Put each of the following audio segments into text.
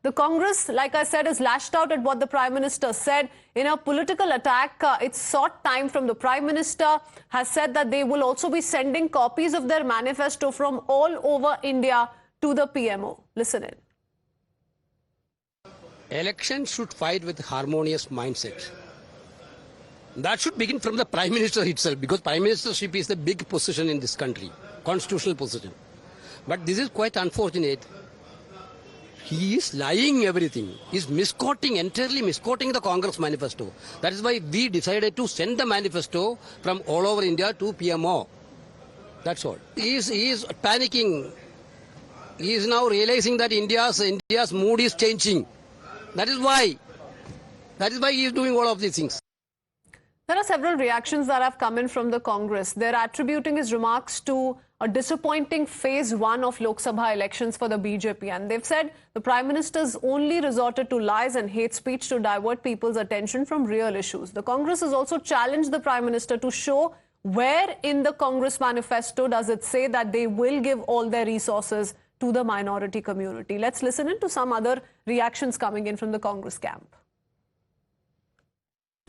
The Congress, like I said, has lashed out at what the Prime Minister said. In a political attack, it sought time from the Prime Minister, has said that they will also be sending copies of their manifesto from all over India to the PMO. Listen in. Elections should fight with harmonious mindset. That should begin from the Prime Minister itself, because Prime Ministership is the big position in this country, constitutional position. But this is quite unfortunate. He is lying everything. He is entirely misquoting the Congress manifesto. That is why we decided to send the manifesto from all over India to PMO. That's all. He is panicking. He is now realizing that India's mood is changing. That is why he is doing all of these things. There are several reactions that have come in from the Congress. They're attributing his remarks to a disappointing phase 1 of Lok Sabha elections for the BJP. And they've said the Prime Minister's only resorted to lies and hate speech to divert people's attention from real issues. The Congress has also challenged the Prime Minister to show where in the Congress manifesto does it say that they will give all their resources to the minority community. Let's listen in to some other reactions coming in from the Congress camp.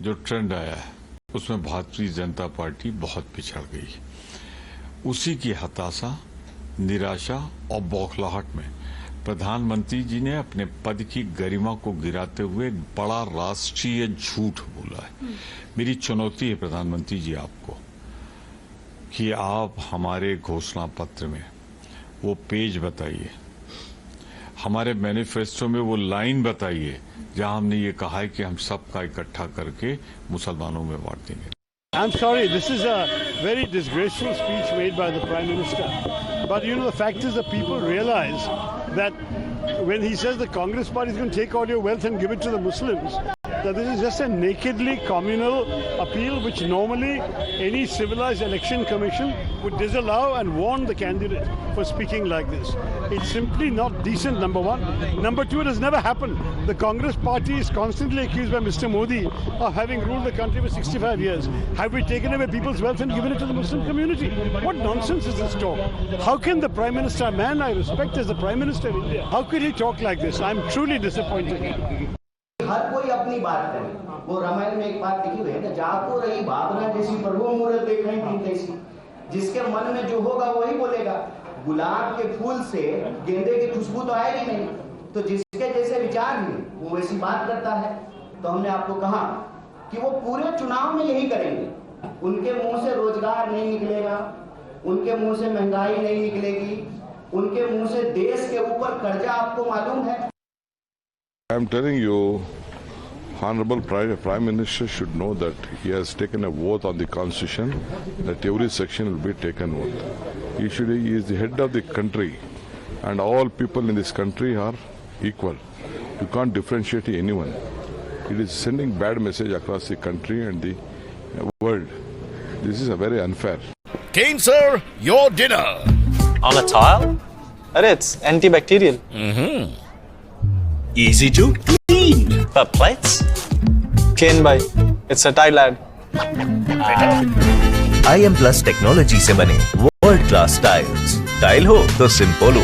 जो trend आया है उसमें Bharatiya Janata party बहुत पिछड़ गई। उसी की हताशा, निराशा और बौखलाहट में प्रधानमंत्री जी ने अपने पद की गरिमा को गिराते हुए एक बड़ा राष्ट्रीय झूठ बोला है। मेरी चुनौती है प्रधानमंत्री जी आपको कि आप हमारे घोषणा पत्र में वो पेज बताइए, हमारे मैनिफेस्टो में वो लाइन बताइए जहां हमने ये कहा है कि हम सबका इकट्ठा करके मुसलमानों में बांट देंगे। I'm sorry, this is a very disgraceful speech made by the Prime Minister. But you know, the fact is that people realize that when he says the Congress party is going to take all your wealth and give it to the Muslims, that this is just a nakedly communal appeal which normally any civilized election commission would disallow and warn the candidate for speaking like this. It's simply not decent, number one. Number two, it has never happened. The Congress party is constantly accused by Mr. Modi of having ruled the country for 65 years. Have we taken away people's wealth and given it to the Muslim community? What nonsense is this talk? How can the Prime Minister, a man I respect as the Prime Minister of India, how could he talk like this? I'm truly disappointed. हर कोई अपनी बात करे। वो रामायण में एक बात लिखी हुई है ना, जाको रही भावना जैसी प्रभु मूरत देखें ठीक तैसी। जिसके मन में जो होगा वही बोलेगा। गुलाब के फूल से गेंदे की खुशबू तो आएगी नहीं, तो जिसके जैसे विचार हैं वो वैसी बात करता है। तो हमने आपको कहा कि वो पूरे चुनाव में यही करेंगे। उनके मुंह से रोजगार नहीं निकलेगा, उनके मुंह से महंगाई नहीं निकलेगी, उनके मुंह से देश के ऊपर कर्जा आपको मालूम है। I'm telling you, Honorable Prime Minister should know that he has taken a vote on the Constitution, that every section will be taken oath. He is the head of the country, and all people in this country are equal. You can't differentiate anyone. It is sending bad message across the country and the world. This is a very unfair. Kane sir, your dinner. On a tile? It's antibacterial. Easy to clean. But plates? Kane bhai, it's a tile ad. IM Plus technology से बने world class tiles. Tile हो तो simple हो।